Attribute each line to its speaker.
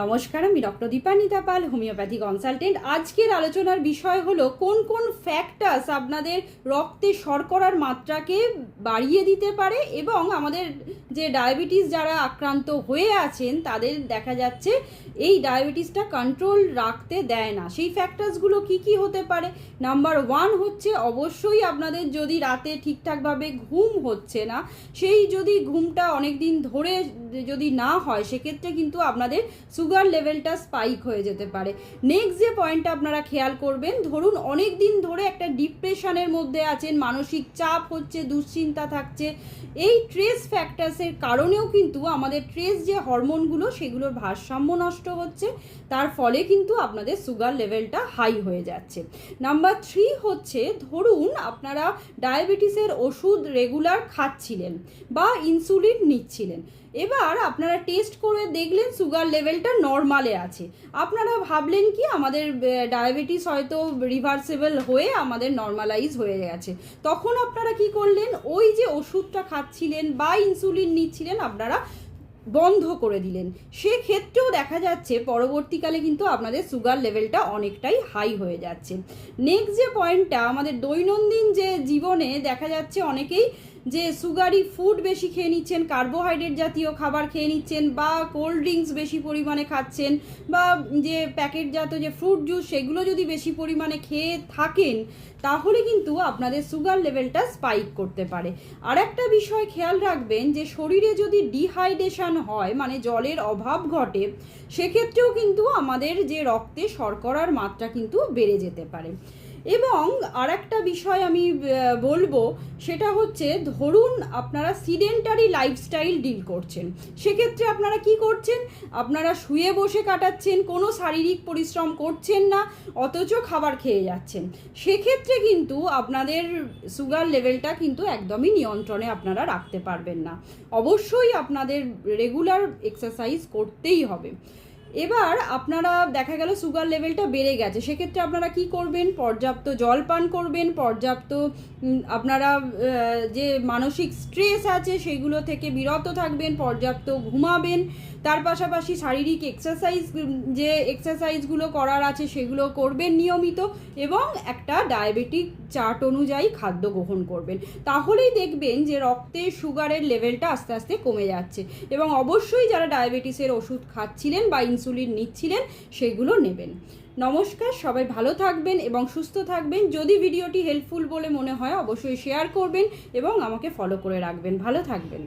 Speaker 1: নমস্কার, আমি ডক্টর দীপান্বিতা পাল, homeopathy consultant. আজকের আলোচনার বিষয় হলো কোন কোন ফ্যাক্টরস আপনাদের রক্তে শর্করার মাত্রাকে বাড়িয়ে দিতে পারে এবং আমাদের যে ডায়াবেটিস যারা আক্রান্ত হয়ে আছেন তাদের দেখা যাচ্ছে এই ডায়াবেটিসটা কন্ট্রোল রাখতে দেয় না। সেই ফ্যাক্টরসগুলো কি কি হতে পারে? নাম্বার 1 হচ্ছে অবশ্যই আপনাদের যদি রাতে ঠিকঠাকভাবে ঘুম হচ্ছে না, সেই যদি ঘুমটা অনেক দিন ধরে যদি না হয় সেক্ষেত্রে কিন্তু আপনাদের সুগার লেভেলটা স্পাইক হয়ে যেতে পারে। নেক্সট যে পয়েন্টটা আপনারা খেয়াল করবেন, ধরুন অনেক দিন ধরে একটা ডিপ্রেশনের মধ্যে আছেন, মানসিক চাপ হচ্ছে, দুশ্চিন্তা থাকছে, এই ট্রেস ফ্যাক্টরসের কারণেও কিন্তু আমাদের ট্রেস যে হরমোনগুলো সেগুলোর ভারসাম্য নষ্ট হচ্ছে, তার ফলে কিন্তু আপনাদের সুগার লেভেলটা হাই হয়ে যাচ্ছে। নাম্বার 3 হচ্ছে ধরুন আপনারা ডায়াবেটিসের ওষুধ রেগুলার খাচ্ছিলেন বা ইনসুলিন নিচ্ছিলেন, এবার আপনারা টেস্ট করে দেখলেন সুগার লেভেলটা নর্মালে আছে, আপনারা ভাবলেন কি আমাদের ডায়াবেটিস হয়তো রিভার্সেবল হয়ে আমাদের নর্মালাইজ হয়ে গেছে। তখন আপনারা কি করলেন, ওই যে ওষুধটা খাচ্ছিলেন বা ইনসুলিন নিচ্ছিলেন আপনারা বন্ধ করে দিলেন। সেক্ষেত্রেও দেখা যাচ্ছে পরবর্তীকালে কিন্তু আপনাদের সুগার লেভেলটা অনেকটাই হাই হয়ে যাচ্ছে। নেক্সট যে পয়েন্টটা, আমাদের দৈনন্দিন যে জীবনে দেখা যাচ্ছে অনেকেই যে সুগারি ফুড বেশি খেয়ে নিচ্ছেন, কার্বোহাইড্রেট জাতীয় খাবার খেয়ে নিচ্ছেন বা কোল্ড ড্রিঙ্কস বেশি পরিমাণে খাচ্ছেন বা যে প্যাকেটজাত যে ফ্রুট জুস সেগুলো যদি বেশি পরিমাণে খেয়ে থাকেন তাহলে কিন্তু আপনাদের সুগার লেভেলটা স্পাইক করতে পারে। আর একটা বিষয় খেয়াল রাখবেন যে শরীরে যদি ডিহাইড্রেশন হয় মানে জলের অভাব ঘটে, সেক্ষেত্রেও কিন্তু আমাদের যে রক্তে শর্করার মাত্রা কিন্তু বেড়ে যেতে পারে। এবং আর একটা বিষয় আমি বলবো, সেটা হচ্ছে ধরুন আপনারা সিডেন্টারি লাইফস্টাইল ডিল করছেন, সেক্ষেত্রে আপনারা কি করছেন, আপনারা শুয়ে বসে কাটাচ্ছেন, কোনো শারীরিক পরিশ্রম করছেন না, অথচ খাবার খেয়ে যাচ্ছেন, সেক্ষেত্রে কিন্তু আপনাদের সুগার লেভেলটা কিন্তু একদমই নিয়ন্ত্রণে আপনারা রাখতে পারবেন না। অবশ্যই আপনাদের রেগুলার এক্সারসাইজ করতেই হবে। এবার আপনারা দেখা গেল সুগার লেভেলটা বেড়ে গেছে, সেক্ষেত্রে আপনারা কি করবেন, পর্যাপ্ত জল পান করবেন, পর্যাপ্ত আপনারা যে মানসিক স্ট্রেস আছে সেগুলো থেকে বিরত থাকবেন, পর্যাপ্ত ঘুমাবেন, তার পাশাপাশি শারীরিক এক্সারসাইজগুলো করার আছে সেগুলো করবেন নিয়মিত, এবং একটা ডায়াবেটিক চার্ট অনুযায়ী খাদ্য গ্রহণ করবেন। তাহলেই দেখবেন যে রক্তে সুগারের লেভেলটা আস্তে আস্তে কমে যাচ্ছে। এবং অবশ্যই যারা ডায়াবেটিসের ওষুধ খাচ্ছিলেন বা ইনসুলিন নিচ্ছিলেন সেগুলো নেবেন। নমস্কার, সবাই ভালো থাকবেন এবং সুস্থ থাকবেন। যদি ভিডিওটি হেল্পফুল বলে মনে হয় অবশ্যই শেয়ার করবেন এবং আমাকে ফলো করে রাখবেন। ভালো থাকবেন।